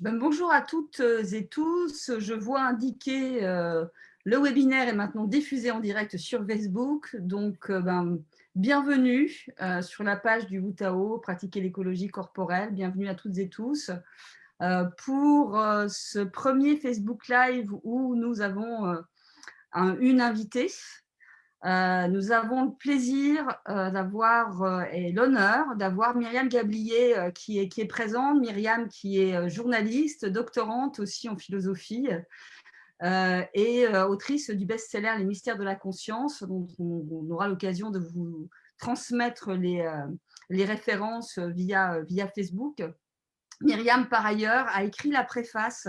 Bonjour à toutes et tous. Je vois indiquer le webinaire est maintenant diffusé en direct sur Facebook. Donc, bienvenue sur la page du Wutao, Pratiquer l'écologie corporelle. Bienvenue à toutes et tous pour ce premier Facebook Live où nous avons une invitée. Nous avons le plaisir d'avoir et l'honneur d'avoir Myriam Gablier qui est présente. Myriam qui est journaliste, doctorante aussi en philosophie et autrice du best-seller Les mystères de la conscience, dont on aura l'occasion de vous transmettre les références via Facebook. Myriam, par ailleurs, a écrit la préface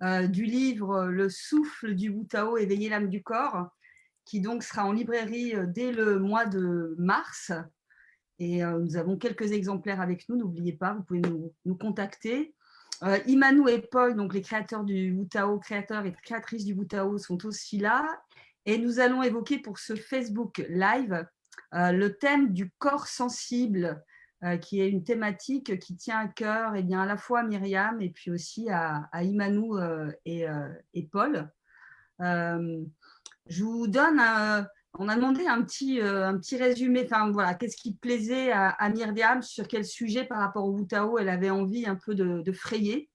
du livre Le souffle du Wutao, éveiller l'âme du corps, qui donc sera en librairie dès le mois de mars. Et nous avons quelques exemplaires avec nous, n'oubliez pas, vous pouvez nous contacter. Immanou et Paul, donc les créateurs du Wutao, créateurs et créatrices du Wutao, sont aussi là. Et nous allons évoquer pour ce Facebook Live le thème du corps sensible, qui est une thématique qui tient à cœur à la fois à Myriam et puis aussi à Immanou et Paul. Je vous donne on a demandé un petit résumé, enfin voilà, qu'est-ce qui plaisait à Myriam, sur quel sujet par rapport au Wutao elle avait envie un peu de frayer.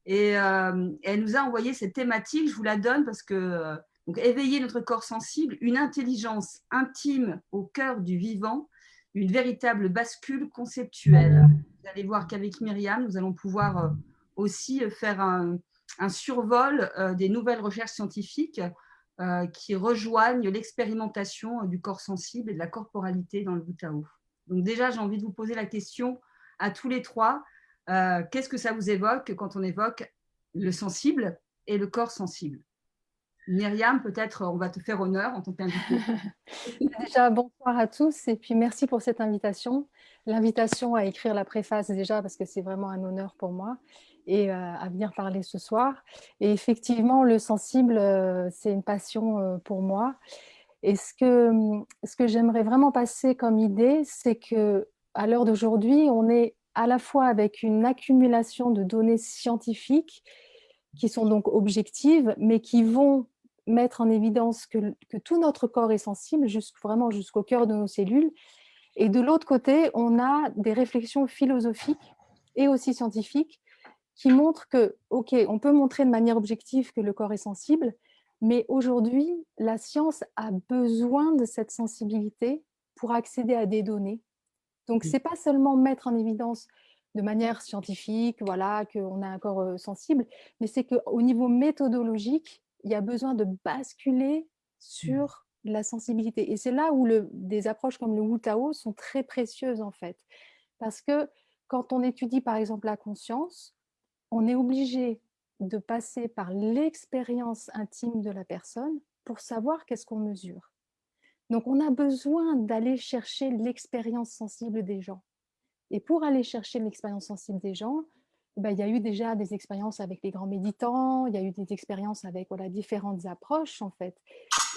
Et elle nous a envoyé cette thématique, je vous la donne parce que donc, éveiller notre corps sensible, une intelligence intime au cœur du vivant, une véritable bascule conceptuelle. Vous allez voir qu'avec Myriam, nous allons pouvoir aussi faire un survol des nouvelles recherches scientifiques qui rejoignent l'expérimentation du corps sensible et de la corporalité dans le Wutao. Donc déjà, j'ai envie de vous poser la question à tous les trois. Qu'est-ce que ça vous évoque quand on évoque le sensible et le corps sensible? Myriam, peut-être on va te faire honneur en tant qu'invitée. Déjà, bonsoir à tous et puis merci pour cette invitation. L'invitation à écrire la préface déjà parce que c'est vraiment un honneur pour moi et à venir parler ce soir. Et effectivement, le sensible, c'est une passion pour moi. Et ce que j'aimerais vraiment passer comme idée, c'est que à l'heure d'aujourd'hui, on est à la fois avec une accumulation de données scientifiques qui sont donc objectives, mais qui vont mettre en évidence que tout notre corps est sensible, vraiment jusqu'au cœur de nos cellules. Et de l'autre côté, on a des réflexions philosophiques et aussi scientifiques qui montrent que, ok, on peut montrer de manière objective que le corps est sensible, mais aujourd'hui, la science a besoin de cette sensibilité pour accéder à des données. Donc, ce n'est pas seulement mettre en évidence de manière scientifique, voilà, qu'on a un corps sensible, mais c'est qu'au niveau méthodologique, il y a besoin de basculer sur la sensibilité. Et c'est là où des approches comme le Wutao sont très précieuses, en fait. Parce que quand on étudie, par exemple, la conscience, on est obligé de passer par l'expérience intime de la personne pour savoir qu'est-ce qu'on mesure. Donc, on a besoin d'aller chercher l'expérience sensible des gens. Et pour aller chercher l'expérience sensible des gens, il y a eu déjà des expériences avec les grands méditants, il y a eu des expériences avec différentes approches, en fait.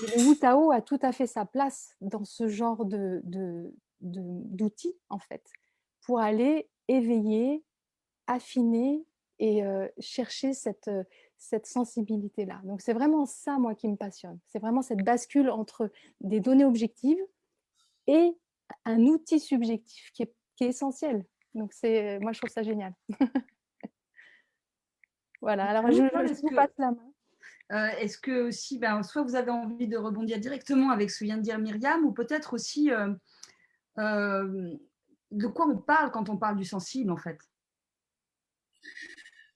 Et le Wutao a tout à fait sa place dans ce genre d'outils, en fait, pour aller éveiller, affiner et chercher cette sensibilité-là. Donc, c'est vraiment ça, moi, qui me passionne. C'est vraiment cette bascule entre des données objectives et un outil subjectif qui est essentiel. Donc, moi, je trouve ça génial. Voilà, alors je vous passe la main. Est-ce que aussi, soit vous avez envie de rebondir directement avec ce que vient de dire Myriam, ou peut-être aussi de quoi on parle quand on parle du sensible, en fait?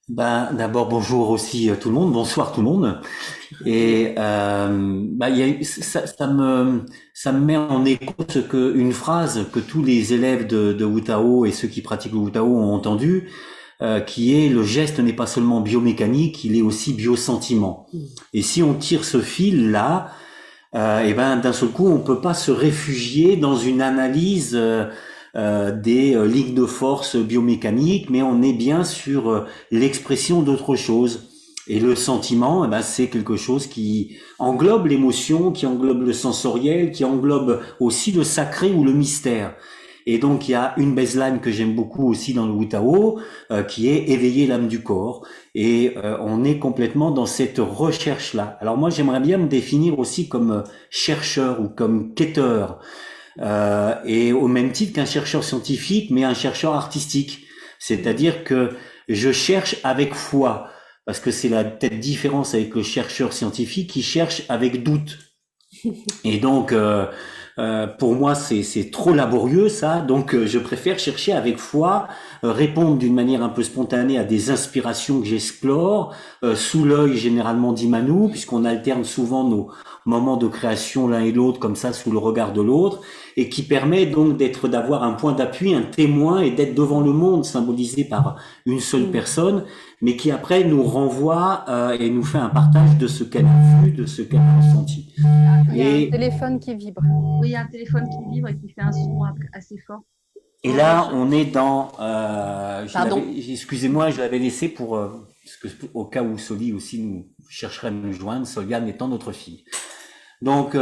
D'abord, bonjour aussi tout le monde, bonsoir tout le monde. Et ça me met en écho une phrase que tous les élèves de Wutao et ceux qui pratiquent le Wutao ont entendu, qui est: le geste n'est pas seulement biomécanique, il est aussi biosentiment. Et si on tire ce fil là, d'un seul coup, on peut pas se réfugier dans une analyse des lignes de force biomécaniques, mais on est bien sur l'expression d'autre chose. Et le sentiment, c'est quelque chose qui englobe l'émotion, qui englobe le sensoriel, qui englobe aussi le sacré ou le mystère. Et donc il y a une baseline que j'aime beaucoup aussi dans le Wu Tao, qui est éveiller l'âme du corps. Et on est complètement dans cette recherche-là. Alors moi j'aimerais bien me définir aussi comme chercheur ou comme quêteur, et au même titre qu'un chercheur scientifique, mais un chercheur artistique. C'est-à-dire que je cherche avec foi, parce que c'est la peut-être différence avec le chercheur scientifique qui cherche avec doute. Et donc, pour moi, c'est trop laborieux ça. Donc, je préfère chercher avec foi, répondre d'une manière un peu spontanée à des inspirations que j'explore, sous l'œil généralement d'Imanu, puisqu'on alterne souvent nos moments de création l'un et l'autre comme ça, sous le regard de l'autre, et qui permet donc d'avoir un point d'appui, un témoin, et d'être devant le monde, symbolisé par une seule personne, mais qui après nous renvoie et nous fait un partage de ce qu'elle a vu, de ce qu'elle a ressenti. Il y a un téléphone qui vibre. Oui, il y a un téléphone qui vibre et qui fait un son assez fort. Et là, on est dans... excusez-moi, je l'avais laissé pour... parce que, au cas où Soli aussi nous chercherait à nous joindre, Soliane étant notre fille. Donc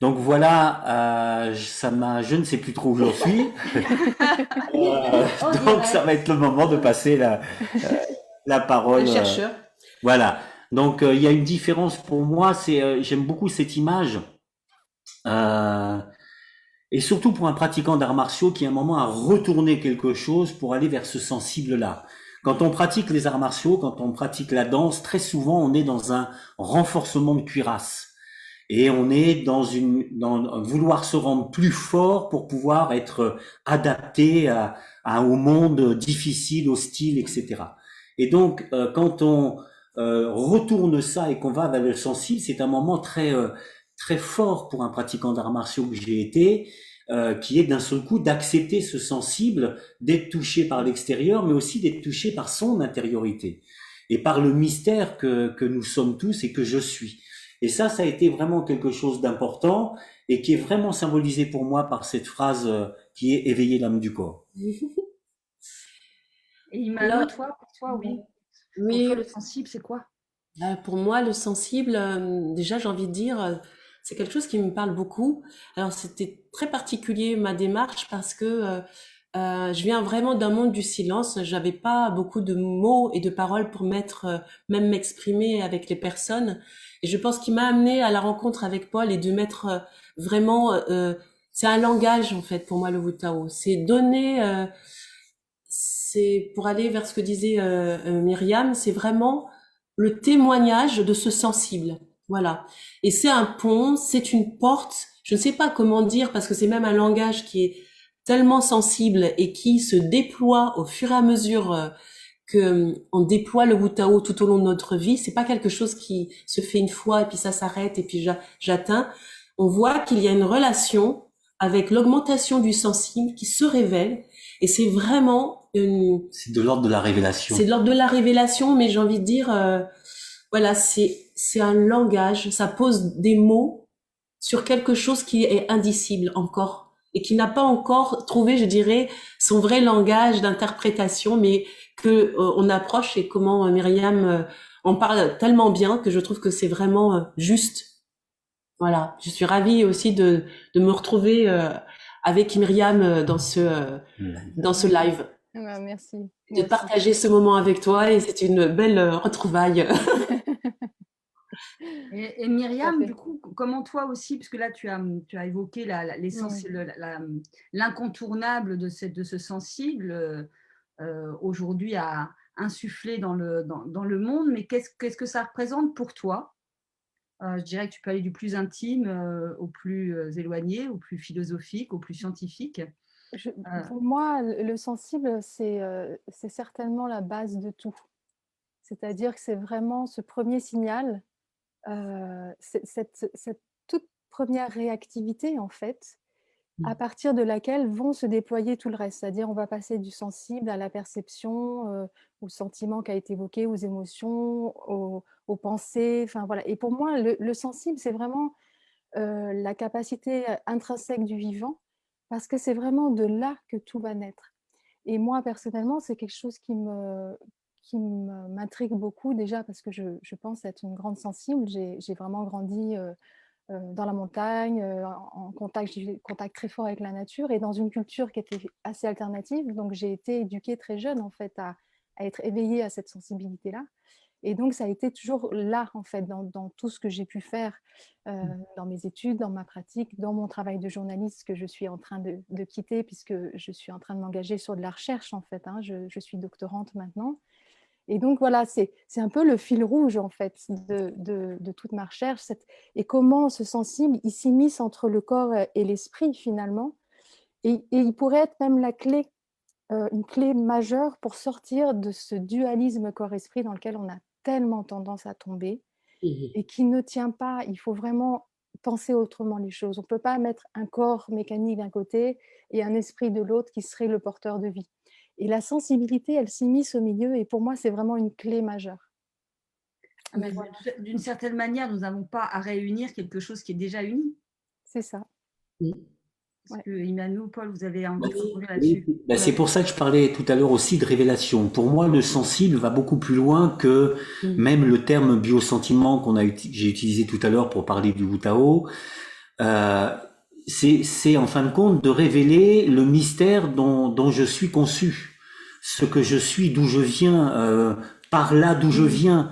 voilà, je ne sais plus trop où j'en suis. Donc ça va être le moment de passer la parole. Le chercheur. Voilà. Donc il y a une différence pour moi, j'aime beaucoup cette image. Et surtout pour un pratiquant d'arts martiaux qui à un moment a retourné quelque chose pour aller vers ce sensible-là. Quand on pratique les arts martiaux, quand on pratique la danse, très souvent on est dans un renforcement de cuirasse. Et on est dans vouloir se rendre plus fort pour pouvoir être adapté au monde difficile, hostile, etc. Et donc, quand on retourne ça et qu'on va vers le sensible, c'est un moment très fort pour un pratiquant d'arts martiaux que j'ai été, qui est d'un seul coup d'accepter ce sensible, d'être touché par l'extérieur, mais aussi d'être touché par son intériorité et par le mystère que nous sommes tous et que je suis. Et ça a été vraiment quelque chose d'important et qui est vraiment symbolisé pour moi par cette phrase qui est éveiller l'âme du corps. Et Imano, pour toi, oui. Oui. Pour toi, le sensible, c'est quoi? Pour moi, le sensible, déjà, j'ai envie de dire, c'est quelque chose qui me parle beaucoup. Alors, c'était très particulier ma démarche parce que je viens vraiment d'un monde du silence. J'avais pas beaucoup de mots et de paroles pour même m'exprimer avec les personnes. Et je pense qu'il m'a amené à la rencontre avec Paul et de mettre vraiment, c'est un langage en fait pour moi le Wu Tao. C'est donner, c'est pour aller vers ce que disait Myriam, c'est vraiment le témoignage de ce sensible. Voilà. Et c'est un pont, c'est une porte. Je ne sais pas comment dire parce que c'est même un langage qui est tellement sensible et qui se déploie au fur et à mesure que on déploie le Wu Tao tout au long de notre vie. C'est pas quelque chose qui se fait une fois et puis ça s'arrête et puis j'atteins. On voit qu'il y a une relation avec l'augmentation du sensible qui se révèle et c'est vraiment c'est de l'ordre de la révélation. C'est de l'ordre de la révélation, mais j'ai envie de dire, voilà, c'est un langage, ça pose des mots sur quelque chose qui est indicible encore et qui n'a pas encore trouvé, je dirais, son vrai langage d'interprétation, mais que on approche et comment Myriam en parle tellement bien que je trouve que c'est vraiment juste. Voilà, je suis ravie aussi de me retrouver avec Myriam dans ce live. Ouais, merci. De partager ce moment avec toi et c'est une belle retrouvaille. Et Myriam, du coup, comment toi aussi, parce que là tu as évoqué l'essence, l'incontournable de ce sensible aujourd'hui à insuffler dans le monde, mais qu'est-ce que ça représente pour toi? Je dirais que tu peux aller du plus intime au plus éloigné, au plus philosophique, au plus scientifique. Pour moi, le sensible, c'est certainement la base de tout. C'est-à-dire que c'est vraiment ce premier signal, cette toute première réactivité, en fait, à partir de laquelle vont se déployer tout le reste. C'est-à-dire on va passer du sensible à la perception, au sentiment qui a été évoqué, aux émotions, aux pensées. Enfin, voilà. Et pour moi, le sensible, c'est vraiment la capacité intrinsèque du vivant, parce que c'est vraiment de là que tout va naître. Et moi, personnellement, c'est quelque chose qui m'intrigue beaucoup, déjà parce que je pense être une grande sensible. J'ai vraiment grandi dans la montagne, en contact, j'ai eu contact très fort avec la nature et dans une culture qui était assez alternative. Donc, j'ai été éduquée très jeune, en fait, à être éveillée à cette sensibilité-là. Et donc, ça a été toujours là, en fait, dans tout ce que j'ai pu faire, dans mes études, dans ma pratique, dans mon travail de journaliste que je suis en train de quitter, puisque je suis en train de m'engager sur de la recherche, en fait. Hein. Je suis doctorante maintenant. Et donc, voilà, c'est un peu le fil rouge, en fait, de toute ma recherche. Et comment ce sensible, il s'immisce entre le corps et l'esprit, finalement. Et il pourrait être même la clé, une clé majeure pour sortir de ce dualisme corps-esprit dans lequel on a tellement tendance à tomber et qui ne tient pas. Il faut vraiment penser autrement les choses. On ne peut pas mettre un corps mécanique d'un côté et un esprit de l'autre qui serait le porteur de vie. Et la sensibilité, elle s'immisce au milieu et pour moi, c'est vraiment une clé majeure. Mais Voilà. d'une certaine manière, nous n'avons pas à réunir quelque chose qui est déjà uni. C'est ça. Parce que Immanuel, Paul, vous avez envie de rebondir Oui, là-dessus. c'est pour ça que je parlais tout à l'heure aussi de révélation. Pour moi, le sensible va beaucoup plus loin que même le terme biosentiment j'ai utilisé tout à l'heure pour parler du Wu Tao. C'est en fin de compte de révéler le mystère dont je suis conçu, ce que je suis, d'où je viens, par là d'où je viens.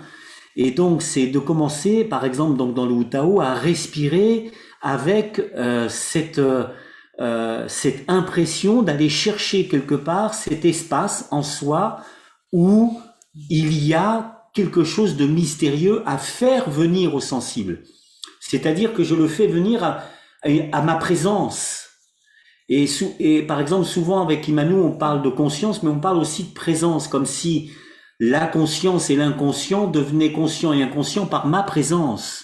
Et donc, c'est de commencer, par exemple, donc dans le Wu Tao, à respirer avec cette impression d'aller chercher quelque part cet espace en soi où il y a quelque chose de mystérieux à faire venir au sensible. C'est-à-dire que je le fais venir à ma présence. Et par exemple, souvent avec Immanuel, on parle de conscience, mais on parle aussi de présence, comme si la conscience et l'inconscient devenaient conscients et inconscients par ma présence.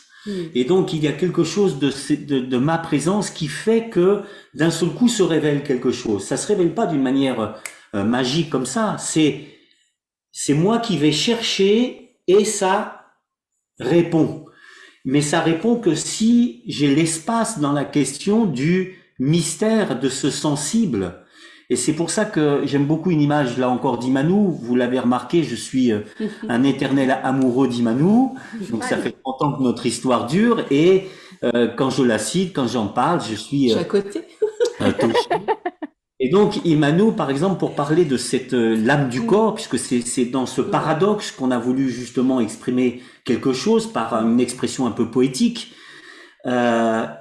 Et donc, il y a quelque chose de ma présence qui fait que d'un seul coup se révèle quelque chose. Ça se révèle pas d'une manière magique comme ça. C'est moi qui vais chercher et ça répond. Mais ça répond que si j'ai l'espace dans la question du mystère de ce sensible. Et c'est pour ça que j'aime beaucoup une image, là encore, d'Immanuel. Vous l'avez remarqué, je suis un éternel amoureux d'Immanuel. Donc ça fait 30 ans que notre histoire dure. Et quand je la cite, quand j'en parle, je suis à côté. touché. Et donc Immanuel, par exemple, pour parler de cette l'âme du corps, puisque c'est dans ce paradoxe qu'on a voulu justement exprimer quelque chose par une expression un peu poétique. Elle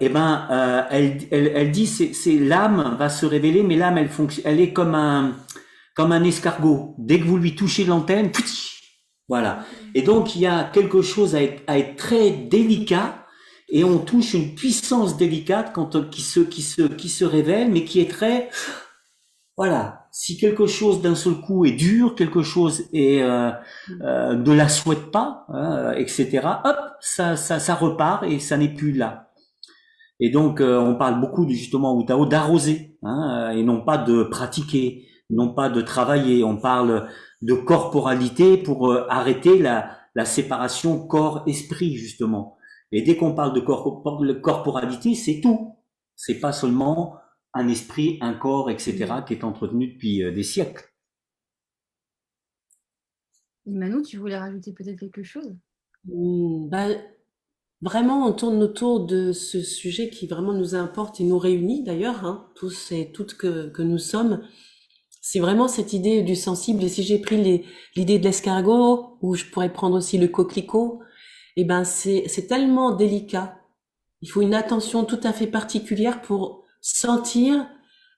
dit c'est l'âme va se révéler, mais l'âme elle est comme un escargot. Dès que vous lui touchez l'antenne, voilà. Et donc il y a quelque chose à être très délicat, et on touche une puissance délicate qui se révèle, mais qui est très, voilà. Si quelque chose d'un seul coup est dur, quelque chose est ne la souhaite pas, etc. Hop, ça repart et ça n'est plus là. Et donc on parle beaucoup justement au Tao d'arroser, et non pas de pratiquer, non pas de travailler. On parle de corporalité pour arrêter la séparation corps-esprit justement. Et dès qu'on parle de corporalité, c'est tout. C'est pas seulement un esprit, un corps, etc., qui est entretenu depuis des siècles. Immanuel, tu voulais rajouter peut-être quelque chose? Vraiment, on tourne autour de ce sujet qui vraiment nous importe et nous réunit d'ailleurs, tous et toutes que nous sommes. C'est vraiment cette idée du sensible. Et si j'ai pris l'idée de l'escargot, ou je pourrais prendre aussi le coquelicot, c'est tellement délicat. Il faut une attention tout à fait particulière pour sentir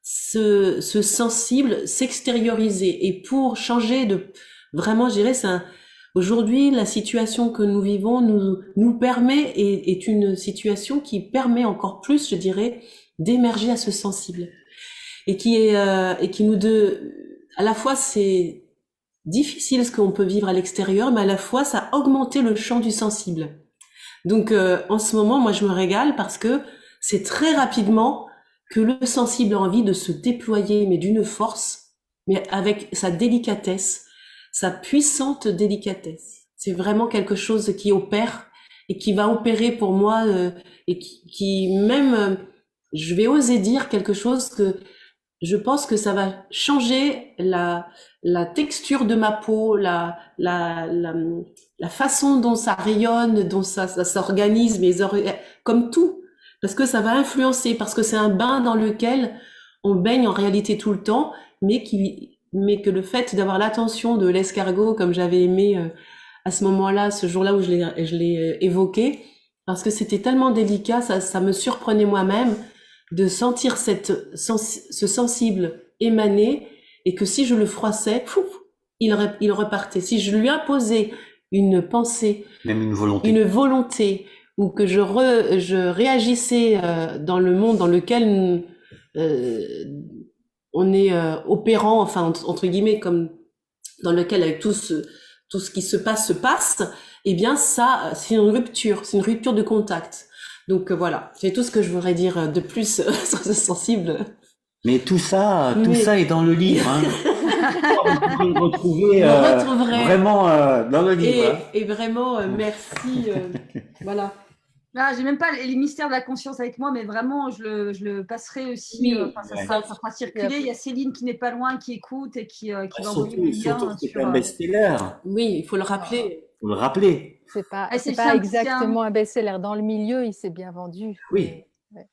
ce sensible s'extérioriser. Et pour changer vraiment, je dirais, aujourd'hui, la situation que nous vivons nous permet, et est une situation qui permet encore plus, je dirais, d'émerger à ce sensible. Et qui à la fois c'est difficile ce qu'on peut vivre à l'extérieur, mais à la fois ça a augmenté le champ du sensible. Donc en ce moment, moi je me régale parce que c'est très rapidement que le sensible a envie de se déployer, mais d'une force, mais avec sa délicatesse, sa puissante délicatesse. C'est vraiment quelque chose qui opère et qui va opérer pour moi et qui même, je vais oser dire quelque chose que je pense que ça va changer la texture de ma peau, la façon dont ça rayonne, dont ça s'organise, comme tout. parce que ça va influencer, parce que c'est un bain dans lequel on baigne en réalité tout le temps, mais que le fait d'avoir l'attention de l'escargot, comme j'avais aimé à ce moment-là, ce jour-là où je l'ai évoqué, parce que c'était tellement délicat, ça me surprenait moi-même de sentir ce sensible émaner, et que si je le froissais, pouf, il repartait. Si je lui imposais une pensée, Même une volonté. une volonté, ou que je réagissais dans le monde dans lequel euh, on est opérant, enfin entre guillemets, comme dans lequel avec tout ce qui se passe, eh bien ça, c'est une rupture de contact. Donc voilà, c'est tout ce que je voudrais dire de plus sur ce sensible. Mais tout ça Mais est dans le livre. Hein. Vous pouvez le retrouver vous le retrouverez. vraiment dans le livre. Hein. Et vraiment, merci. Voilà. Ah, j'ai même pas les mystères de la conscience avec moi, mais vraiment, je le passerai aussi. Oui, Ça Ouais. sera circulé. Il y a Céline qui n'est pas loin, qui écoute et qui va envoyer le Surtout lien que c'est sur. un best-seller. oui, il faut le rappeler. Faut le rappeler. C'est pas, Ah, c'est c'est pas un- exactement un best-seller. Dans le milieu, il s'est bien vendu. Oui. Ouais.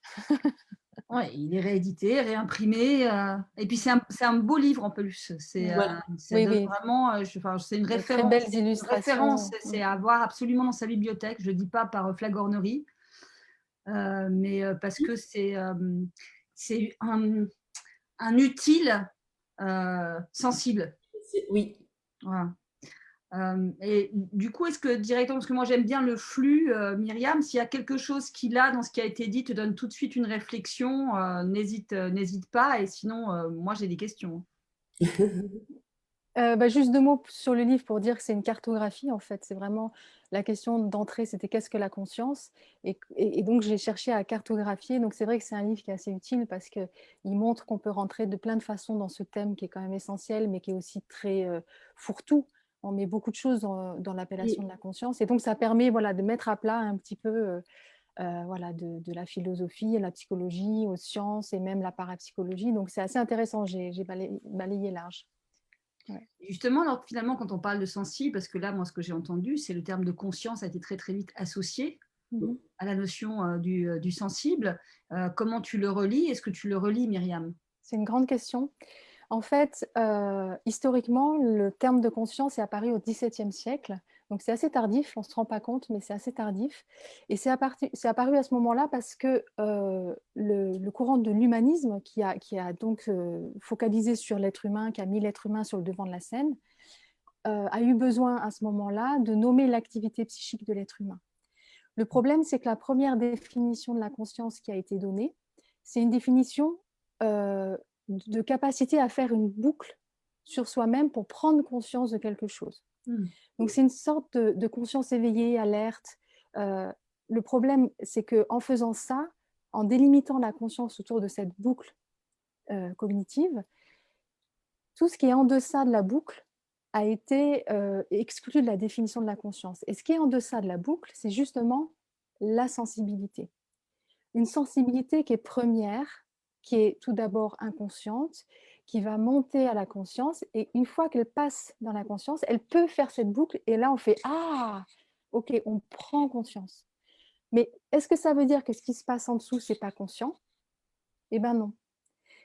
Ouais, il est réédité, réimprimé. Et puis, c'est un beau livre en plus. Voilà. Ça Oui, donne oui. vraiment. C'est une De très référence. belles C'est une référence. illustrations. C'est à avoir absolument dans sa bibliothèque. Je ne dis pas par flagornerie, mais parce que c'est un utile sensible. Oui. Voilà. Et du coup, est-ce que directement, parce que moi j'aime bien le flux, Myriam, s'il y a quelque chose qui là, dans ce qui a été dit, te donne tout de suite une réflexion, n'hésite pas. Et sinon, moi j'ai des questions. Juste 2 mots sur le livre pour dire que c'est une cartographie en fait. C'est vraiment la question d'entrée, c'était qu'est-ce que la conscience et donc j'ai cherché à cartographier. Donc c'est vrai que c'est un livre qui est assez utile parce qu'il montre qu'on peut rentrer de plein de façons dans ce thème qui est quand même essentiel, mais qui est aussi très fourre-tout. On met beaucoup de choses dans l'appellation de la conscience et donc ça permet voilà, de mettre à plat un petit peu voilà, de la philosophie à la psychologie, aux sciences et même la parapsychologie. Donc c'est assez intéressant, j'ai balayé large. Ouais. Justement, alors, finalement, quand on parle de sensible, parce que là, moi, ce que j'ai entendu, c'est le terme de conscience a été très très vite associé à la notion du sensible. Comment tu le relis? Est-ce que tu le relis, Myriam? C'est une grande question. En fait, historiquement, le terme de conscience est apparu au XVIIe siècle. Donc c'est assez tardif, on ne se rend pas compte, mais c'est assez tardif. Et c'est apparu à ce moment-là parce que le courant de l'humanisme, qui a donc focalisé sur l'être humain, qui a mis l'être humain sur le devant de la scène, a eu besoin à ce moment-là de nommer l'activité psychique de l'être humain. Le problème, c'est que la première définition de la conscience qui a été donnée, c'est une définition de capacité à faire une boucle sur soi-même pour prendre conscience de quelque chose. Donc c'est une sorte de conscience éveillée, alerte. Le problème, c'est qu'en faisant ça, en délimitant la conscience autour de cette boucle cognitive, tout ce qui est en deçà de la boucle a été exclu de la définition de la conscience. Et ce qui est en deçà de la boucle, c'est justement la sensibilité. Une sensibilité qui est première, qui est tout d'abord inconsciente, qui va monter à la conscience, et une fois qu'elle passe dans la conscience, elle peut faire cette boucle, et là on fait « Ah, ok, on prend conscience ». Mais est-ce que ça veut dire que ce qui se passe en dessous, c'est pas conscient? Eh bien non.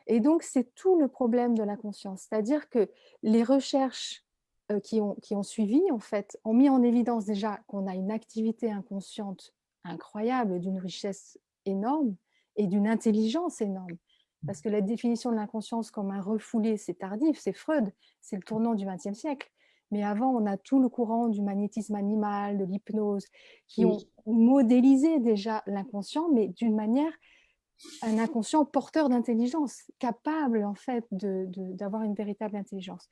Et donc, c'est tout le problème de la conscience. C'est-à-dire que les recherches qui ont suivi, en fait, ont mis en évidence déjà qu'on a une activité inconsciente incroyable, d'une richesse énorme et d'une intelligence énorme. Parce que la définition de l'inconscience comme un refoulé, c'est tardif, c'est Freud, c'est le tournant du XXe siècle. Mais avant, on a tout le courant du magnétisme animal, de l'hypnose, qui ont modélisé déjà l'inconscient, mais d'une manière un inconscient porteur d'intelligence, capable en fait d'avoir une véritable intelligence.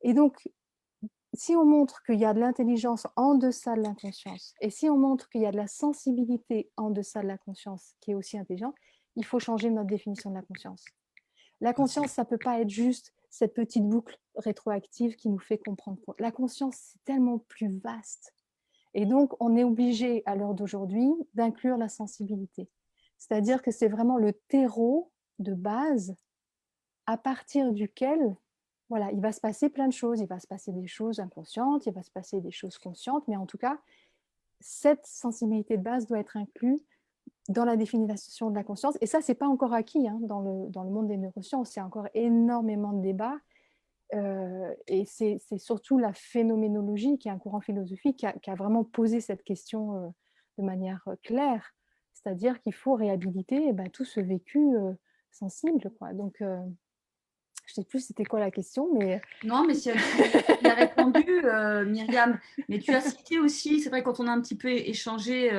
Et donc, si on montre qu'il y a de l'intelligence en deçà de l'inconscience, et si on montre qu'il y a de la sensibilité en deçà de la conscience qui est aussi intelligente, il faut changer notre définition de la conscience. La conscience, ça ne peut pas être juste cette petite boucle rétroactive qui nous fait comprendre. La conscience, c'est tellement plus vaste. Et donc, on est obligé, à l'heure d'aujourd'hui, d'inclure la sensibilité. C'est-à-dire que c'est vraiment le terreau de base à partir duquel voilà, il va se passer plein de choses. Il va se passer des choses inconscientes, il va se passer des choses conscientes, mais en tout cas, cette sensibilité de base doit être inclue dans la définition de la conscience. Et ça, ce n'est pas encore acquis hein, dans le monde des neurosciences. Il y a encore énormément de débats. Et c'est surtout la phénoménologie, qui est un courant philosophique, qui a vraiment posé cette question de manière claire. C'est-à-dire qu'il faut réhabiliter tout ce vécu sensible, quoi. Donc, je ne sais plus c'était quoi la question, mais... Non, mais tu as répondu, Myriam. Mais tu as cité aussi, c'est vrai, quand on a un petit peu échangé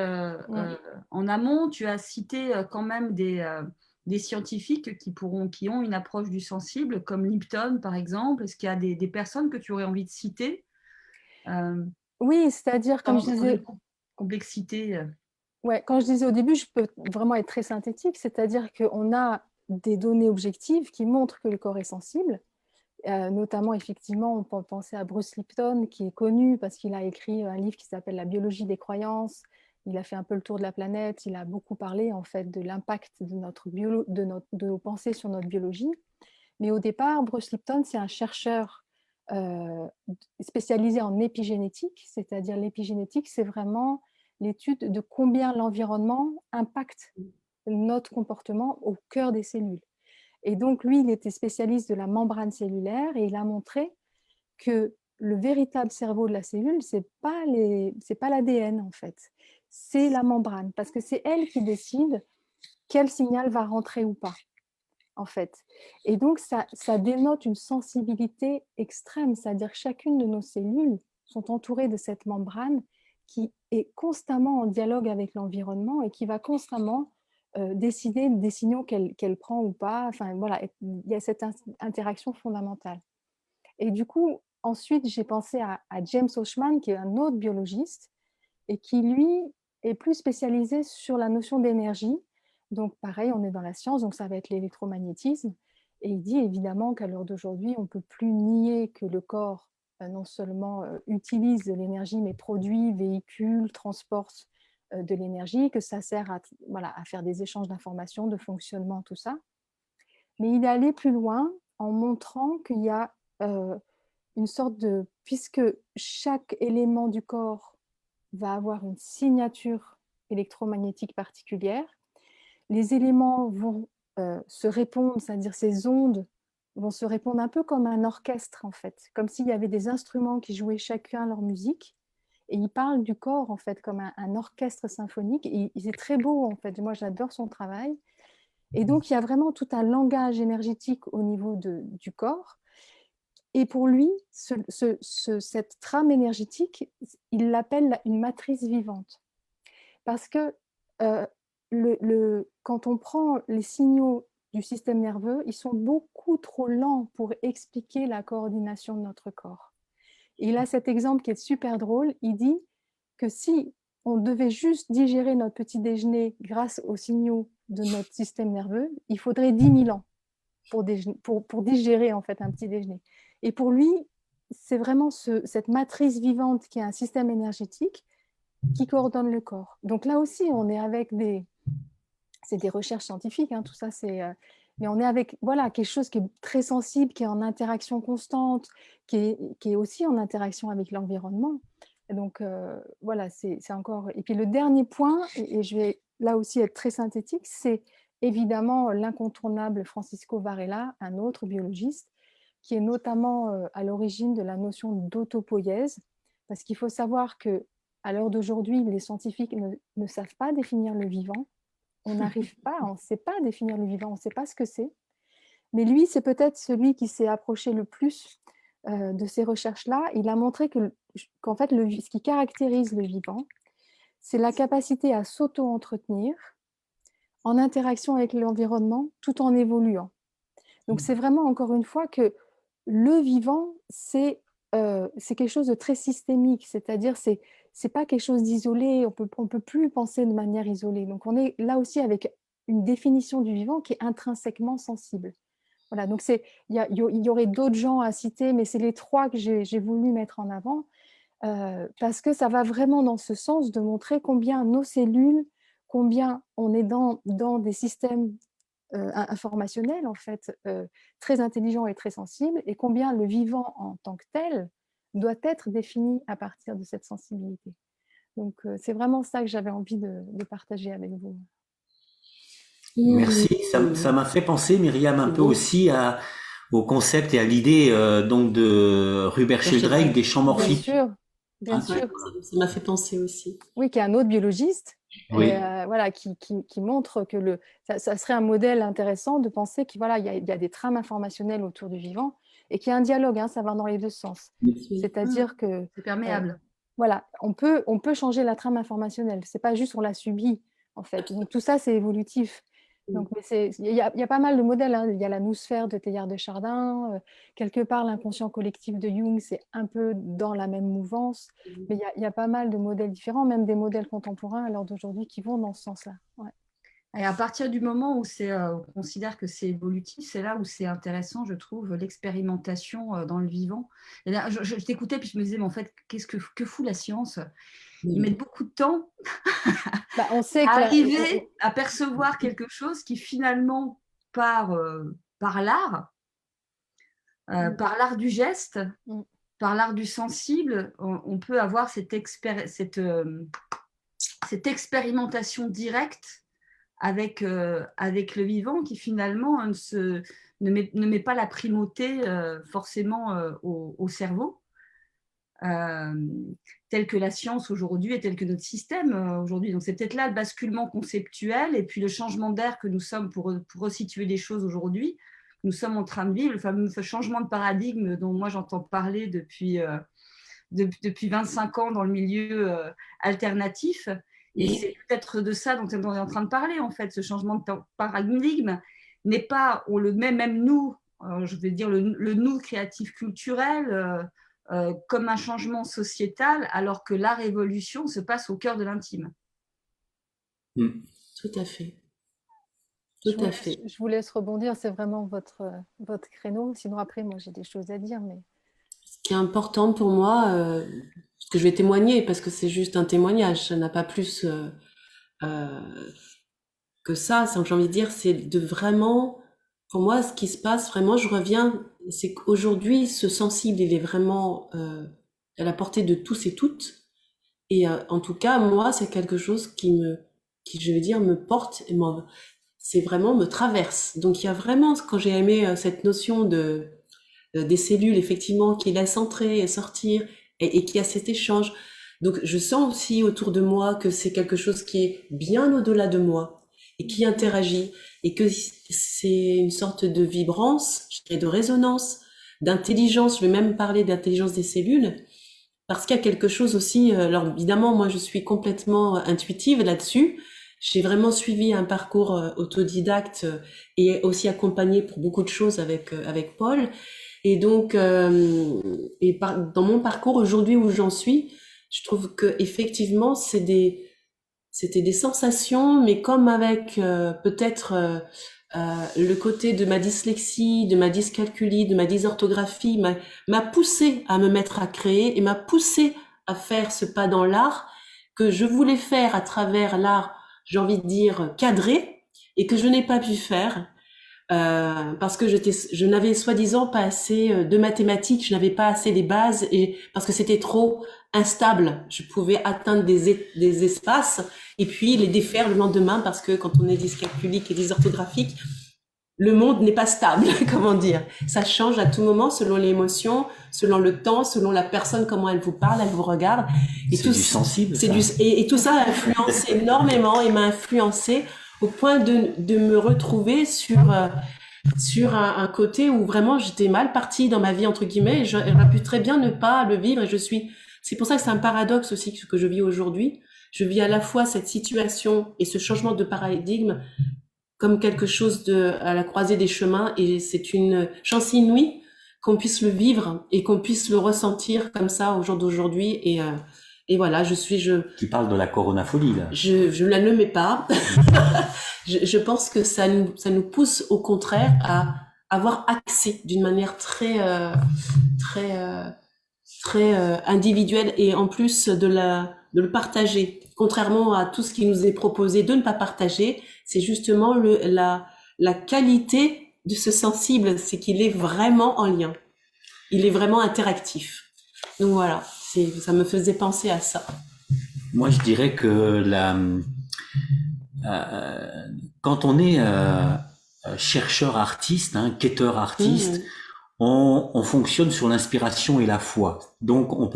en amont, tu as cité quand même des scientifiques qui ont une approche du sensible, comme Lipton, par exemple. Est-ce qu'il y a des personnes que tu aurais envie de citer Oui, c'est-à-dire, comme je disais... complexité. Ouais, quand je disais au début, je peux vraiment être très synthétique, c'est-à-dire qu'on a des données objectives qui montrent que le corps est sensible. Notamment, effectivement, on peut penser à Bruce Lipton, qui est connu parce qu'il a écrit un livre qui s'appelle La biologie des croyances. Il a fait un peu le tour de la planète. Il a beaucoup parlé, en fait, de l'impact de nos pensées sur notre biologie. Mais au départ, Bruce Lipton, c'est un chercheur spécialisé en épigénétique, c'est-à-dire l'épigénétique, c'est vraiment l'étude de combien l'environnement impacte notre comportement au cœur des cellules. Et donc, lui, il était spécialiste de la membrane cellulaire et il a montré que le véritable cerveau de la cellule, c'est pas l'ADN, en fait. C'est la membrane, parce que c'est elle qui décide quel signal va rentrer ou pas, en fait. Et donc, ça dénote une sensibilité extrême, c'est-à-dire que chacune de nos cellules sont entourées de cette membrane qui est constamment en dialogue avec l'environnement et qui va constamment décider des signaux qu'elle prend ou pas. Enfin, voilà, il y a cette interaction fondamentale. Et du coup, ensuite, j'ai pensé à James Oschman, qui est un autre biologiste, et qui, lui, est plus spécialisé sur la notion d'énergie. Donc, pareil, on est dans la science, donc ça va être l'électromagnétisme. Et il dit évidemment qu'à l'heure d'aujourd'hui, on ne peut plus nier que le corps non seulement utilise de l'énergie, mais produit, véhicule, transporte de l'énergie, que ça sert à faire des échanges d'informations, de fonctionnement, tout ça. Mais il est allé plus loin en montrant qu'il y a une sorte de... Puisque chaque élément du corps va avoir une signature électromagnétique particulière, les éléments vont se répondre, c'est-à-dire ces ondes vont se répondre un peu comme un orchestre, en fait, comme s'il y avait des instruments qui jouaient chacun leur musique. Et il parle du corps, en fait, comme un orchestre symphonique. Et c'est très beau, en fait. Moi, j'adore son travail. Et donc, il y a vraiment tout un langage énergétique au niveau du corps. Et pour lui, cette trame énergétique, il l'appelle une matrice vivante. Parce que quand on prend les signaux du système nerveux, ils sont beaucoup trop lents pour expliquer la coordination de notre corps. Et il a cet exemple qui est super drôle. Il dit que si on devait juste digérer notre petit déjeuner grâce aux signaux de notre système nerveux, il faudrait 10 000 ans pour digérer en fait un petit déjeuner. Et pour lui, c'est vraiment cette matrice vivante qui est un système énergétique qui coordonne le corps. Donc là aussi, on est avec c'est des recherches scientifiques, hein, tout ça, mais on est avec quelque chose qui est très sensible, qui est en interaction constante, qui est aussi en interaction avec l'environnement. Et donc voilà, c'est encore... Et puis le dernier point, et je vais là aussi être très synthétique, c'est évidemment l'incontournable Francisco Varela, un autre biologiste, qui est notamment à l'origine de la notion d'autopoïèse, parce qu'il faut savoir que à l'heure d'aujourd'hui, les scientifiques ne savent pas définir le vivant. On n'arrive pas, on ne sait pas définir le vivant, on ne sait pas ce que c'est. Mais lui, c'est peut-être celui qui s'est approché le plus de ces recherches-là. Il a montré qu'en fait, ce qui caractérise le vivant, c'est la capacité à s'auto-entretenir en interaction avec l'environnement tout en évoluant. Donc, c'est vraiment, encore une fois, que le vivant, c'est quelque chose de très systémique, c'est-à-dire c'est pas quelque chose d'isolé, on peut plus penser de manière isolée. Donc on est là aussi avec une définition du vivant qui est intrinsèquement sensible. Voilà, donc il y aurait d'autres gens à citer, mais c'est les trois que j'ai voulu mettre en avant parce que ça va vraiment dans ce sens de montrer combien nos cellules, combien on est dans des systèmes informationnel, en fait, très intelligent et très sensible, et combien le vivant en tant que tel doit être défini à partir de cette sensibilité. Donc, c'est vraiment ça que j'avais envie de partager avec vous. Merci. Ça m'a fait penser, Myriam, un C'est peu beau. aussi au concept et à l'idée donc de Rupert Sheldrake des champs Bien morphiques. sûr, bien Hein. Ouais, sûr. ça m'a fait penser aussi. Oui, qui est un autre biologiste, Oui. voilà, qui montre que ça serait un modèle intéressant de penser qu'il voilà, il y a des trames informationnelles autour du vivant et qu'il y a un dialogue, hein, ça va dans les deux sens. Oui. C'est-à-dire que C'est perméable. voilà, on peut changer la trame informationnelle. C'est pas juste on la subit, en fait. Donc tout ça, c'est évolutif. Donc, mais il y a pas mal de modèles, hein. Il y a la noosphère de Teilhard de Chardin. Quelque part, l'inconscient collectif de Jung, c'est un peu dans la même mouvance. Mais il y a pas mal de modèles différents, même des modèles contemporains à l'heure d'aujourd'hui qui vont dans ce sens-là. Ouais. Et à partir du moment où on considère que c'est évolutif, c'est là où c'est intéressant, je trouve, l'expérimentation dans le vivant. Et là, je t'écoutais, puis je me disais, mais en fait, que fout la science? Ils mettent beaucoup de temps Bah, on sait à que arriver à percevoir quelque chose qui finalement, par l'art, par l'art du geste, Mm. par l'art du sensible, on peut avoir cette expérimentation directe avec le vivant qui finalement ne met pas la primauté forcément au cerveau, tel que la science aujourd'hui et tel que notre système aujourd'hui. Donc c'est peut-être là le basculement conceptuel et puis le changement d'air que nous sommes pour resituer les choses aujourd'hui. Nous sommes en train de vivre le fameux changement de paradigme dont moi j'entends parler depuis 25 ans dans le milieu alternatif. Et c'est peut-être de ça dont on est en train de parler, en fait. Ce changement de paradigme n'est pas, on le met même nous, je vais dire le nous créatif culturel, comme un changement sociétal, alors que la révolution se passe au cœur de l'intime. Tout à fait. Tout à fait. Je vous laisse rebondir, c'est vraiment votre créneau. Sinon, après, moi, j'ai des choses à dire. Mais... Ce qui est important pour moi, ce que je vais témoigner, parce que c'est juste un témoignage, ça n'a pas plus euh, que ça. C'est ce que j'ai envie de dire, c'est de vraiment, pour moi, ce qui se passe, vraiment, je reviens, c'est qu'aujourd'hui, ce sensible, il est vraiment à la portée de tous et toutes. Et en tout cas, moi, c'est quelque chose qui, je veux dire, me porte et c'est vraiment me traverse. Donc, il y a vraiment, quand j'ai aimé cette notion des cellules, effectivement, qui laissent entrer et sortir et qui a cet échange. Donc, je sens aussi autour de moi que c'est quelque chose qui est bien au-delà de moi et qui interagit et que c'est une sorte de vibrance, je dirais de résonance, d'intelligence. Je vais même parler d'intelligence des cellules parce qu'il y a quelque chose aussi. Alors, évidemment, moi, je suis complètement intuitive là-dessus. J'ai vraiment suivi un parcours autodidacte et aussi accompagné pour beaucoup de choses avec Paul. Et donc, dans mon parcours aujourd'hui où j'en suis, je trouve que effectivement, c'était des sensations, mais comme avec peut-être le côté de ma dyslexie, de ma dyscalculie, de ma dysorthographie, m'a poussé à me mettre à créer et m'a poussé à faire ce pas dans l'art que je voulais faire à travers l'art, j'ai envie de dire cadré, et que je n'ai pas pu faire. Parce que je n'avais soi-disant pas assez de mathématiques, je n'avais pas assez les bases et parce que c'était trop instable. Je pouvais atteindre des espaces et puis les défaire le lendemain parce que quand on est dyscalculique et dysorthographique, le monde n'est pas stable, comment dire. Ça change à tout moment selon l'émotion, selon le temps, selon la personne, comment elle vous parle, elle vous regarde. Et C'est du sensible. Et tout ça a influencé énormément et m'a influencé au point de me retrouver sur un côté où vraiment j'étais mal partie dans ma vie, entre guillemets, et j'aurais pu très bien ne pas le vivre, et c'est pour ça que c'est un paradoxe aussi que je vis aujourd'hui. Je vis à la fois cette situation et ce changement de paradigme comme quelque chose à la croisée des chemins, et c'est une chance inouïe qu'on puisse le vivre et qu'on puisse le ressentir comme ça au jour d'aujourd'hui, et voilà, Tu parles de la coronafolie, là. Je la nomais pas. Je pense que ça nous pousse au contraire à avoir accès d'une manière très individuelle et en plus de le partager. Contrairement à tout ce qui nous est proposé de ne pas partager, c'est justement la qualité de ce sensible, c'est qu'il est vraiment en lien. Il est vraiment interactif. Donc voilà, ça me faisait penser à ça. Moi, je dirais que quand on est chercheur artiste, hein, quêteur artiste, Mhm. on fonctionne sur l'inspiration et la foi. Donc on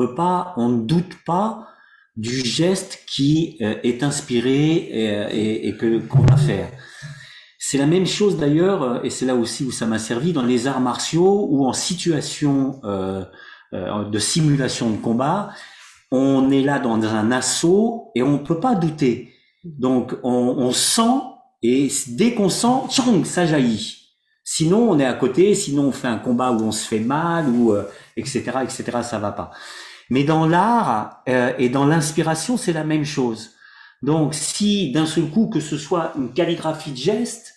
ne doute pas du geste qui est inspiré et que qu'on va faire. C'est la même chose d'ailleurs, et c'est là aussi où ça m'a servi dans les arts martiaux ou en situation de simulation de combat. On est là dans un assaut et on peut pas douter. Donc on sent et dès qu'on sent, tchong, ça jaillit. Sinon on est à côté, sinon on fait un combat où on se fait mal ou etc etc, ça va pas. Mais dans l'art et dans l'inspiration c'est la même chose. Donc si d'un seul coup que ce soit une calligraphie de geste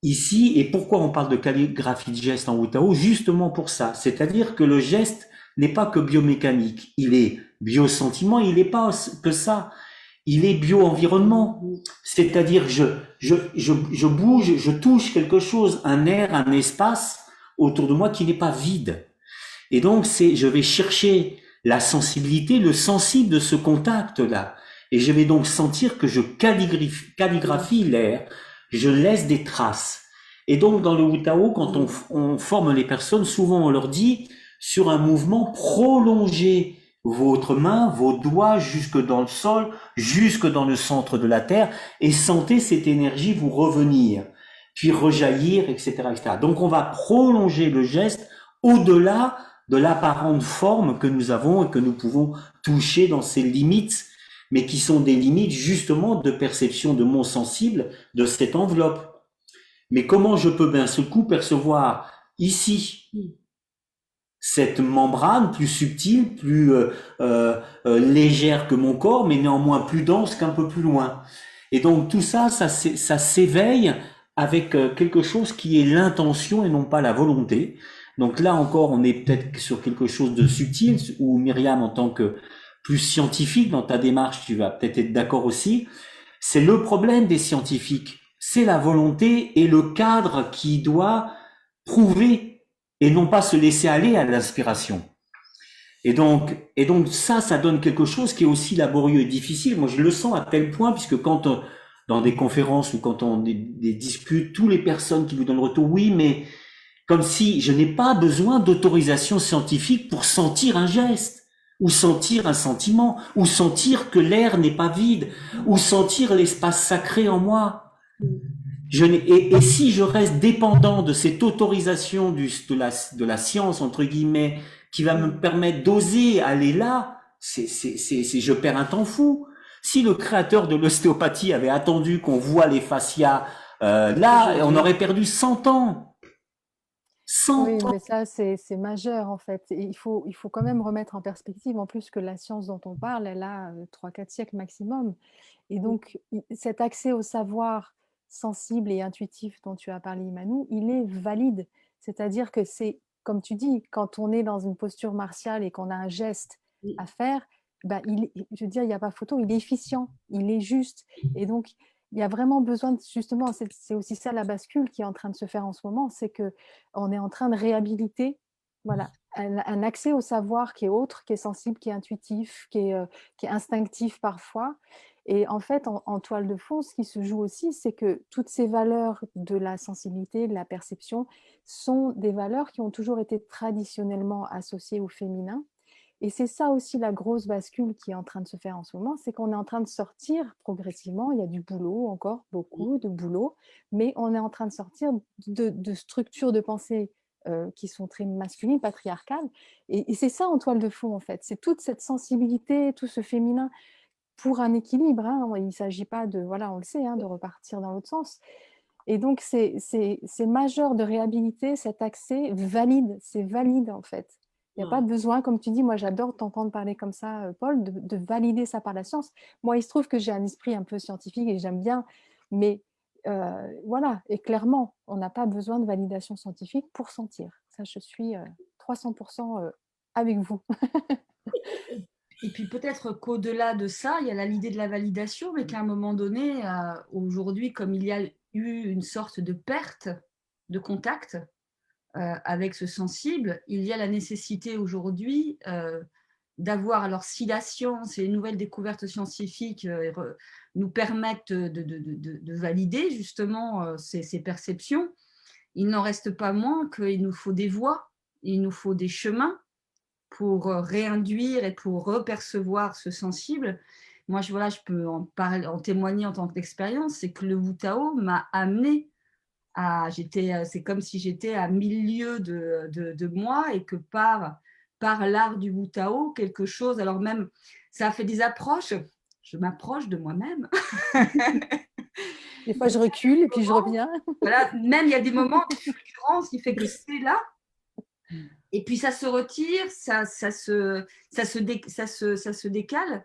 ici, et pourquoi on parle de calligraphie de geste en Wutao? Justement pour ça, c'est-à-dire que le geste n'est pas que biomécanique, il est biosentiment, il n'est pas que ça, il est bio-environnement, c'est-à-dire je bouge, je touche quelque chose, un air, un espace autour de moi qui n'est pas vide. Et donc je vais chercher la sensibilité, le sensible de ce contact-là. Et je vais donc sentir que je calligraphie l'air, je laisse des traces. Et donc dans le Wutao, quand on forme les personnes, souvent on leur dit sur un mouvement prolongez votre main, vos doigts jusque dans le sol, jusque dans le centre de la terre, et sentez cette énergie vous revenir, puis rejaillir, etc., etc. Donc on va prolonger le geste au-delà de l'apparente forme que nous avons et que nous pouvons toucher dans ces limites, mais qui sont des limites justement de perception de mon sensible de cette enveloppe. Mais comment je peux d'un seul coup percevoir ici cette membrane plus subtile, plus légère que mon corps, mais néanmoins plus dense qu'un peu plus loin. Et donc tout ça, ça s'éveille avec quelque chose qui est l'intention et non pas la volonté. Donc là encore, on est peut-être sur quelque chose de subtil, où Myriam, en tant que plus scientifique dans ta démarche, tu vas peut-être être d'accord aussi. C'est le problème des scientifiques, c'est la volonté et le cadre qui doit prouver et non pas se laisser aller à l'inspiration. Et donc ça donne quelque chose qui est aussi laborieux et difficile. Moi, je le sens à tel point, puisque quand dans des conférences ou quand on discute, toutes les personnes qui vous donnent le retour, oui, mais comme si je n'ai pas besoin d'autorisation scientifique pour sentir un geste, ou sentir un sentiment, ou sentir que l'air n'est pas vide, ou sentir l'espace sacré en moi. Et si je reste dépendant de cette autorisation de la science, entre guillemets, qui va me permettre d'oser aller là, je perds un temps fou. Si le créateur de l'ostéopathie avait attendu qu'on voit les fascias là, on aurait perdu 100 ans. 100 Oui, ans. mais ça, c'est majeur en fait. Et il faut quand même remettre en perspective, en plus que la science dont on parle, elle a 3-4 siècles maximum. Et donc, cet accès au savoir sensible et intuitif dont tu as parlé, Immanou, il est valide. C'est-à-dire que c'est, comme tu dis, quand on est dans une posture martiale et qu'on a un geste à faire, bah, je veux dire, il n'y a pas photo, il est efficient, il est juste. Et donc, il y a vraiment besoin, justement, c'est aussi ça la bascule qui est en train de se faire en ce moment, c'est qu'on est en train de réhabiliter, voilà, un accès au savoir qui est autre, qui est sensible, qui est intuitif, qui est instinctif parfois. Et en fait, en toile de fond, ce qui se joue aussi, c'est que toutes ces valeurs de la sensibilité, de la perception, sont des valeurs qui ont toujours été traditionnellement associées au féminin. Et c'est ça aussi la grosse bascule qui est en train de se faire en ce moment, c'est qu'on est en train de sortir progressivement, il y a du boulot encore, beaucoup de boulot, mais on est en train de sortir de structures de pensée qui sont très masculines, patriarcales. Et c'est ça en toile de fond, en fait. C'est toute cette sensibilité, tout ce féminin pour un équilibre. Hein. Il ne s'agit pas de, voilà, on le sait, hein, de repartir dans l'autre sens. Et donc, c'est majeur de réhabiliter cet accès valide. C'est valide, en fait. Il n'y a pas besoin, comme tu dis, moi j'adore t'entendre parler comme ça, Paul, de valider ça par la science. Moi, il se trouve que j'ai un esprit un peu scientifique et j'aime bien, mais voilà, et clairement, on n'a pas besoin de validation scientifique pour sentir. Ça, je suis 300% avec vous. Et puis peut-être qu'au-delà de ça, il y a l'idée de la validation, mais qu'à un moment donné, aujourd'hui, comme il y a eu une sorte de perte de contact avec ce sensible, il y a la nécessité aujourd'hui d'avoir, alors si la science et les nouvelles découvertes scientifiques nous permettent de valider justement ces perceptions, il n'en reste pas moins qu'il nous faut des voies, il nous faut des chemins pour réinduire et pour repercevoir ce sensible. Moi, voilà, je peux en parler, en témoigner en tant qu'expérience, c'est que le Wu Tao m'a amené à, c'est comme si j'étais à 1000 lieues de moi et que par l'art du Wu Tao, quelque chose, alors même, ça a fait des approches, je m'approche de moi-même. Des fois, je recule et puis je reviens. Voilà, même il y a des moments de fulgurance qui fait que c'est là. Et puis ça se retire, ça se décale.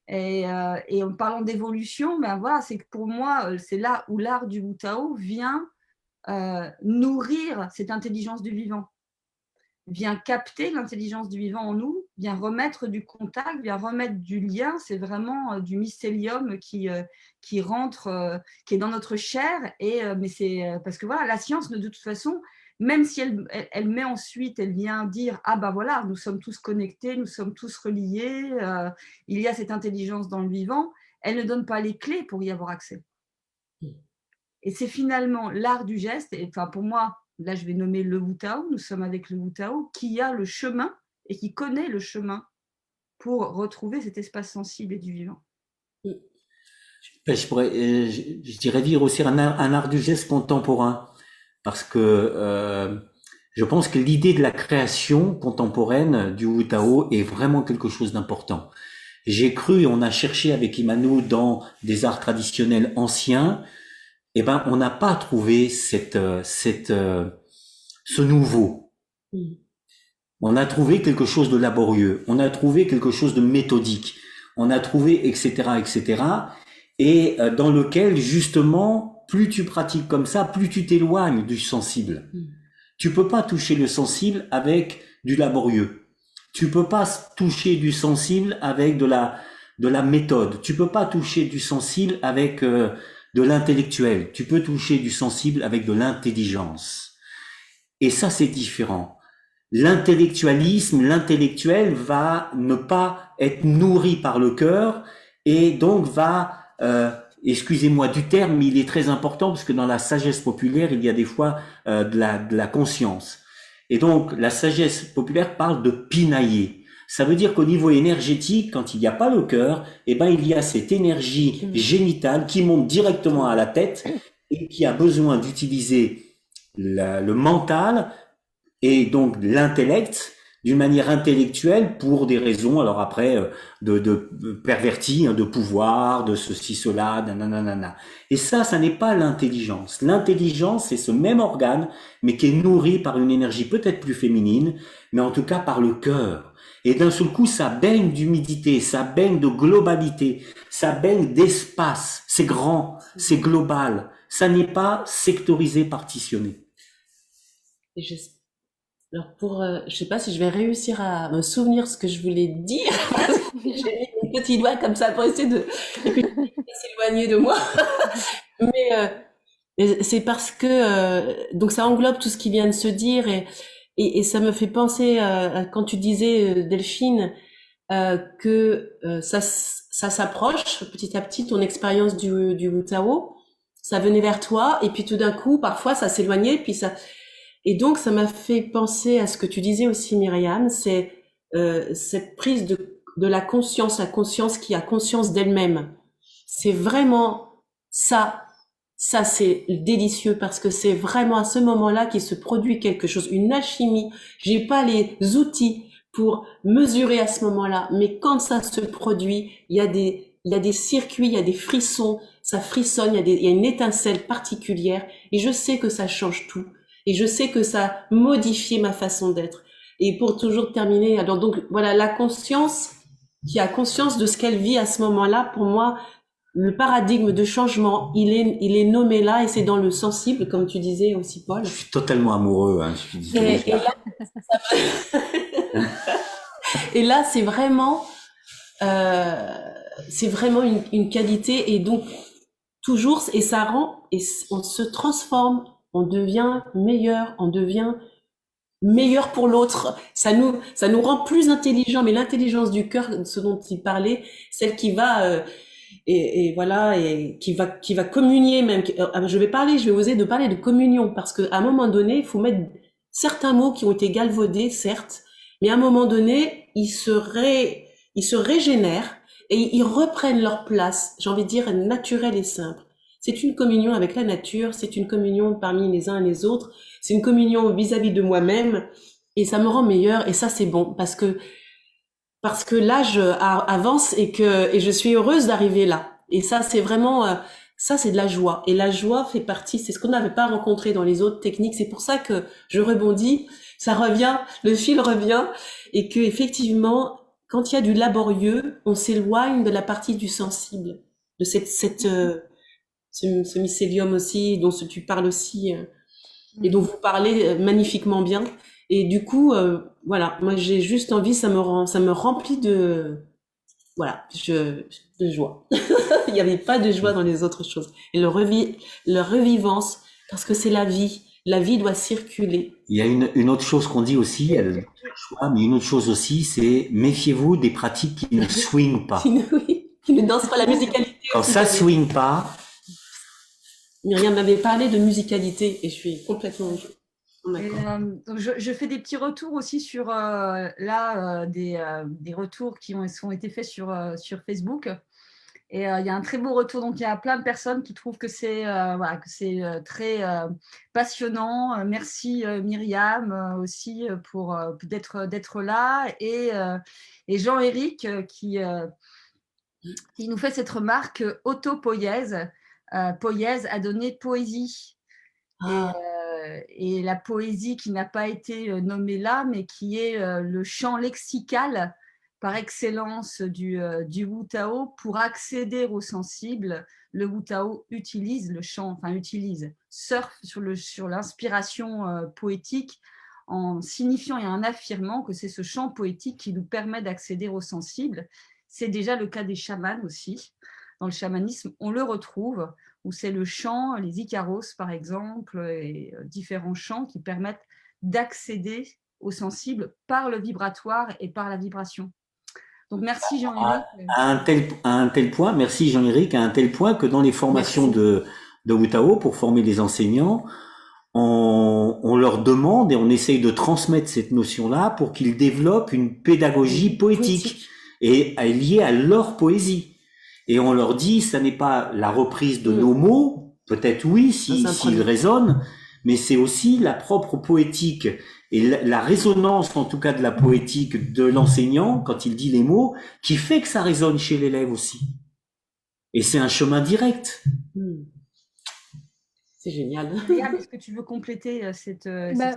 Et en parlant d'évolution, ben voilà, c'est que pour moi, c'est là où l'art du Wu Tao vient nourrir cette intelligence du vivant, vient capter l'intelligence du vivant en nous, vient remettre du contact, vient remettre du lien. C'est vraiment du mycélium qui rentre, qui est dans notre chair. Mais c'est parce que voilà, la science, de toute façon, même si elle met ensuite, elle vient dire, ah ben voilà, nous sommes tous connectés, nous sommes tous reliés, il y a cette intelligence dans le vivant, elle ne donne pas les clés pour y avoir accès. Et c'est finalement l'art du geste, et enfin pour moi, là je vais nommer le Wu Tao, nous sommes avec le Wu Tao, qui a le chemin et qui connaît le chemin pour retrouver cet espace sensible et du vivant. Je dirais dire aussi un art du geste contemporain. Parce que je pense que l'idée de la création contemporaine du Wu Tao est vraiment quelque chose d'important. J'ai cru, on a cherché avec Imanu dans des arts traditionnels anciens, et ben on n'a pas trouvé ce nouveau. On a trouvé quelque chose de laborieux, on a trouvé quelque chose de méthodique, on a trouvé etc. Et dans lequel justement plus tu pratiques comme ça, plus tu t'éloignes du sensible. Tu peux pas toucher le sensible avec du laborieux. Tu peux pas toucher du sensible avec de la méthode. Tu peux pas toucher du sensible avec de l'intellectuel. Tu peux toucher du sensible avec de l'intelligence. Et ça, c'est différent. L'intellectuel va ne pas être nourri par le cœur et donc va excusez-moi du terme, mais il est très important parce que dans la sagesse populaire, il y a des fois de la conscience. Et donc, la sagesse populaire parle de pinailler. Ça veut dire qu'au niveau énergétique, quand il n'y a pas le cœur, eh ben, il y a cette énergie génitale qui monte directement à la tête et qui a besoin d'utiliser le mental et donc l'intellect d'une manière intellectuelle pour des raisons, alors après, de perverties, de pouvoir, de ceci, cela, nanana. Et ça n'est pas l'intelligence. L'intelligence, c'est ce même organe, mais qui est nourri par une énergie peut-être plus féminine, mais en tout cas par le cœur. Et d'un seul coup, ça baigne d'humidité, ça baigne de globalité, ça baigne d'espace. C'est grand, c'est global. Ça n'est pas sectorisé, partitionné. Et alors je sais pas si je vais réussir à me souvenir ce que je voulais dire. J'ai mis mon petit doigt comme ça pour essayer de s'éloigner de moi. Mais c'est parce que donc ça englobe tout ce qui vient de se dire et ça me fait penser quand tu disais Delphine que ça s'approche petit à petit ton expérience du Wu Tao, ça venait vers toi et puis tout d'un coup parfois ça s'éloignait puis ça. Et donc, ça m'a fait penser à ce que tu disais aussi, Myriam, c'est cette prise de la conscience qui a conscience d'elle-même. C'est vraiment ça c'est délicieux parce que c'est vraiment à ce moment-là qu'il se produit quelque chose, une alchimie. J'ai pas les outils pour mesurer à ce moment-là, mais quand ça se produit, il y a des circuits, il y a des frissons, ça frissonne, il y a une étincelle particulière et je sais que ça change tout. Et je sais que ça a modifié ma façon d'être. Et pour toujours terminer, alors donc voilà, la conscience qui a conscience de ce qu'elle vit à ce moment-là, pour moi, le paradigme de changement, il est nommé là et c'est dans le sensible, comme tu disais aussi, Paul. Je suis totalement amoureux. Hein, et là, c'est vraiment une qualité et donc toujours, et ça rend, et on se transforme. On devient meilleur, on devient meilleur pour l'autre. Ça nous rend plus intelligents. Mais l'intelligence du cœur, ce dont il parlait, celle qui va et voilà et qui va communier même. Je vais oser de parler de communion parce que à un moment donné, il faut mettre certains mots qui ont été galvaudés, certes, mais à un moment donné, ils se régénèrent et ils reprennent leur place. J'ai envie de dire naturelle et simple. C'est une communion avec la nature, c'est une communion parmi les uns et les autres, c'est une communion vis-à-vis de moi-même et ça me rend meilleur et ça c'est bon parce que l'âge avance et je suis heureuse d'arriver là. Et ça c'est vraiment ça c'est de la joie et la joie fait partie, c'est ce qu'on n'avait pas rencontré dans les autres techniques, c'est pour ça que je rebondis, ça revient, le fil revient et que effectivement quand il y a du laborieux, on s'éloigne de la partie du sensible, de ce mycélium aussi, dont tu parles aussi, et dont vous parlez magnifiquement bien. Et du coup, voilà, moi j'ai juste envie, ça me remplit voilà, de joie. Il n'y avait pas de joie dans les autres choses. Et leur revivance, parce que c'est la vie. La vie doit circuler. Il y a une autre chose qu'on dit aussi, mais une autre chose aussi, c'est méfiez-vous des pratiques qui ne swingent pas. Qui ne dansent pas la musicalité. Quand ça swing pas. Myriam m'avait parlé de musicalité et je suis complètement donc je fais des petits retours aussi sur des retours qui ont été faits sur Facebook. Et il y a un très beau retour. Donc, il y a plein de personnes qui trouvent que c'est très passionnant. Merci Myriam aussi pour d'être là. Et Jean-Éric qui nous fait cette remarque autopoïèse. Poïèse a donné poésie. Et la poésie qui n'a pas été nommée là, mais qui est le champ lexical par excellence du Wu Tao. Pour accéder au sensible, le Wu Tao utilise le chant, surfe sur l'inspiration poétique en signifiant et en affirmant que c'est ce chant poétique qui nous permet d'accéder au sensible. C'est déjà le cas des chamans aussi. Dans le chamanisme, on le retrouve, où c'est le chant, les Icaros par exemple, et différents chants qui permettent d'accéder au sensible par le vibratoire et par la vibration. Donc merci Jean-Éric. À un tel point, merci Jean-Éric, à un tel point que dans les formations de Wu Tao, pour former les enseignants, on leur demande et on essaye de transmettre cette notion-là pour qu'ils développent une pédagogie poétique et liée à leur poésie. Et on leur dit, ça n'est pas la reprise de nos mots, peut-être oui, s'ils résonnent, mais c'est aussi la propre poétique et la résonance, en tout cas de la poétique de l'enseignant, quand il dit les mots, qui fait que ça résonne chez l'élève aussi. Et c'est un chemin direct. C'est génial. Est-ce que tu veux compléter cette...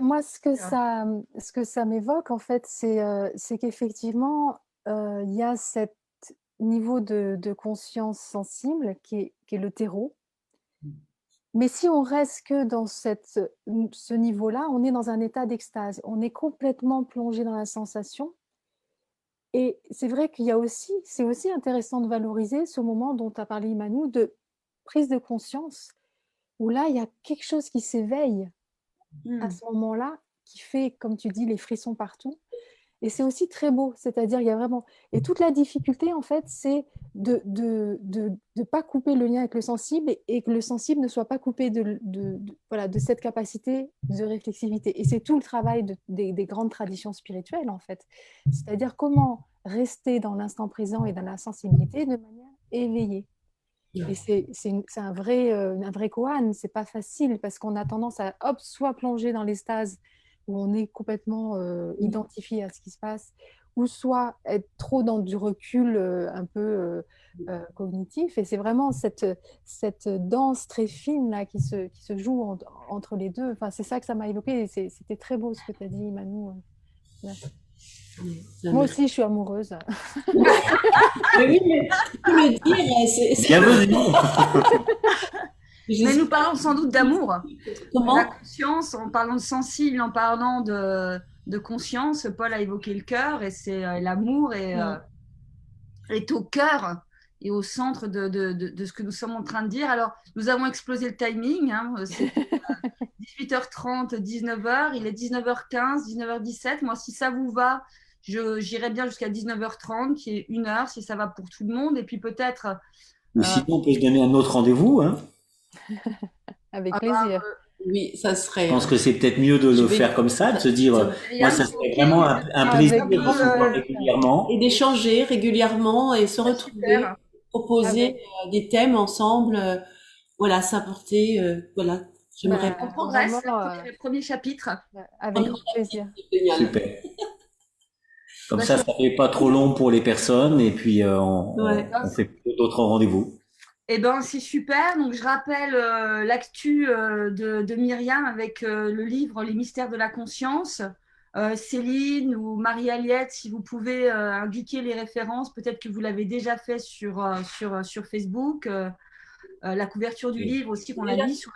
Moi, ce que ça m'évoque, en fait, c'est qu'effectivement, il y a cet niveau de conscience sensible qui est le terreau. Mais si on reste que dans ce niveau-là, on est dans un état d'extase. On est complètement plongé dans la sensation. Et c'est vrai c'est aussi intéressant de valoriser ce moment dont tu as parlé, Immanou, de prise de conscience, où là, il y a quelque chose qui s'éveille à ce moment-là, qui fait, comme tu dis, les frissons partout. Et c'est aussi très beau, c'est-à-dire il y a vraiment... Et toute la difficulté, en fait, c'est de pas couper le lien avec le sensible et que le sensible ne soit pas coupé de cette capacité de réflexivité. Et c'est tout le travail des grandes traditions spirituelles, en fait. C'est-à-dire comment rester dans l'instant présent et dans la sensibilité de manière éveillée. Et c'est un vrai koan, c'est pas facile parce qu'on a tendance à soit plonger dans l'extase où on est complètement identifié à ce qui se passe, ou soit être trop dans du recul un peu cognitif. Et c'est vraiment cette danse très fine là, qui se joue entre les deux. Enfin, c'est ça que ça m'a évoqué. C'était très beau ce que tu as dit, Manu. Moi aussi, je suis amoureuse. Oui, mais tu peux le dire. Bienvenue. Mais nous parlons sans doute d'amour. Comment ? La conscience, en parlant de sensible, en parlant de conscience, Paul a évoqué le cœur et c'est l'amour est au cœur et au centre de ce que nous sommes en train de dire. Alors, nous avons explosé le timing. Hein, c'est 18h30, 19h. Il est 19h15, 19h17. Moi, si ça vous va, j'irai bien jusqu'à 19h30, qui est 1 heure, si ça va pour tout le monde. Et puis peut-être... Ou sinon, on peut se donner un autre rendez-vous, hein. Avec plaisir. Oui, ça serait. Je pense que c'est peut-être mieux de le faire comme ça, de se dire, moi, ça serait vraiment un plaisir de vous voir régulièrement. Et d'échanger régulièrement et se retrouver, super. proposer des thèmes ensemble, voilà, s'apporter, voilà. J'aimerais On progresse, le premier chapitre. Avec grand plaisir. Génial. Super. Comme ça fait pas trop long pour les personnes et puis on fait d'autres rendez-vous. Eh ben, c'est super. Donc, je rappelle l'actu de Myriam avec le livre Les mystères de la conscience. Céline ou Marie-Aliette, si vous pouvez indiquer les références, peut-être que vous l'avez déjà fait sur Facebook. La couverture du livre aussi qu'on a mis sur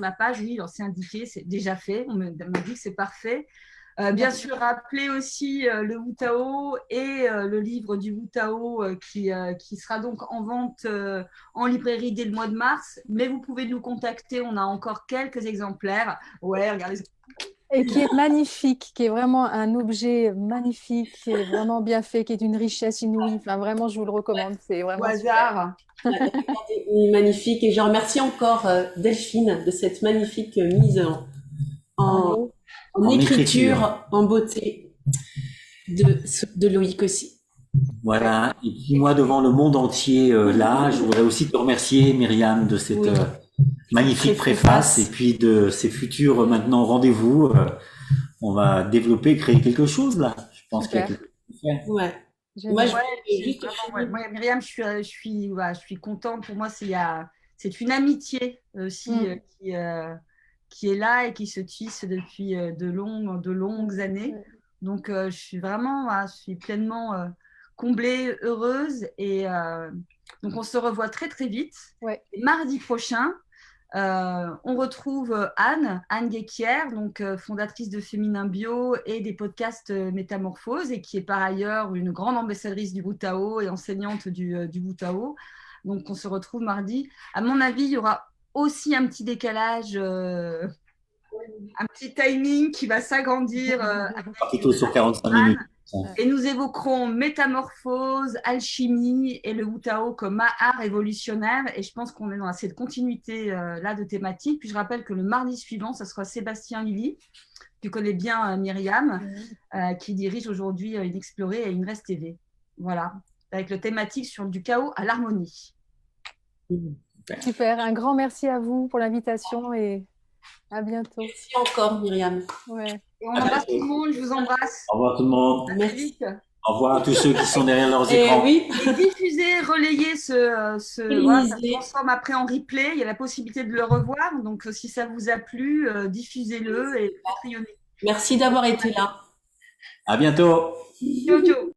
la page. Oui, c'est indiqué, c'est déjà fait. On m'a dit que c'est parfait. Bien sûr, rappelez aussi le Wu Tao et le livre du Wu Tao qui sera donc en vente en librairie dès le mois de mars. Mais vous pouvez nous contacter, on a encore quelques exemplaires. Ouais, regardez. Et qui est magnifique, qui est vraiment un objet magnifique, qui est vraiment bien fait, qui est d'une richesse inouïe. Enfin, vraiment, je vous le recommande. C'est vraiment au hasard. Il est magnifique et je remercie encore Delphine de cette magnifique mise en écriture, en beauté de Loïc aussi. Voilà. Et puis moi, devant le monde entier, là, je voudrais aussi te remercier, Myriam, de cette magnifique préface et puis de ces futurs maintenant rendez-vous. On va développer, créer quelque chose là. Je pense qu'il y a quelque chose à faire. Ouais. Moi, Myriam, je suis contente. Pour moi, c'est une amitié aussi qui est là et qui se tisse depuis de longues années. Donc, je suis vraiment, je suis pleinement comblée, heureuse. Et donc, on se revoit très, très vite. Ouais. Et mardi prochain, on retrouve Anne Guéquière, donc fondatrice de Féminin Bio et des podcasts Métamorphose, et qui est par ailleurs une grande ambassadrice du Wu Tao et enseignante du Wu Tao. Donc, on se retrouve mardi. À mon avis, il y aura aussi un petit décalage, un petit timing qui va s'agrandir. Plutôt sur 45 minutes. Et nous évoquerons métamorphose, alchimie et le Wu Tao comme art révolutionnaire. Et je pense qu'on est dans cette continuité là de thématique. Puis je rappelle que le mardi suivant, ça sera Sébastien Lilly. Tu connais bien Myriam, qui dirige aujourd'hui Inexploré et Inrest TV. Voilà, avec le thématique sur du chaos à l'harmonie. Super, un grand merci à vous pour l'invitation et à bientôt. Merci encore, Myriam. Ouais. Et on embrasse tout le monde, je vous embrasse. Au revoir tout le monde. Merci. Au revoir à tous ceux qui sont derrière leurs écrans. Oui. Et diffusez, relayez voilà, ça se transforme après en replay. Il y a la possibilité de le revoir. Donc, si ça vous a plu, diffusez-le et rayonnez. Merci d'avoir été là. À bientôt. Ciao, ciao.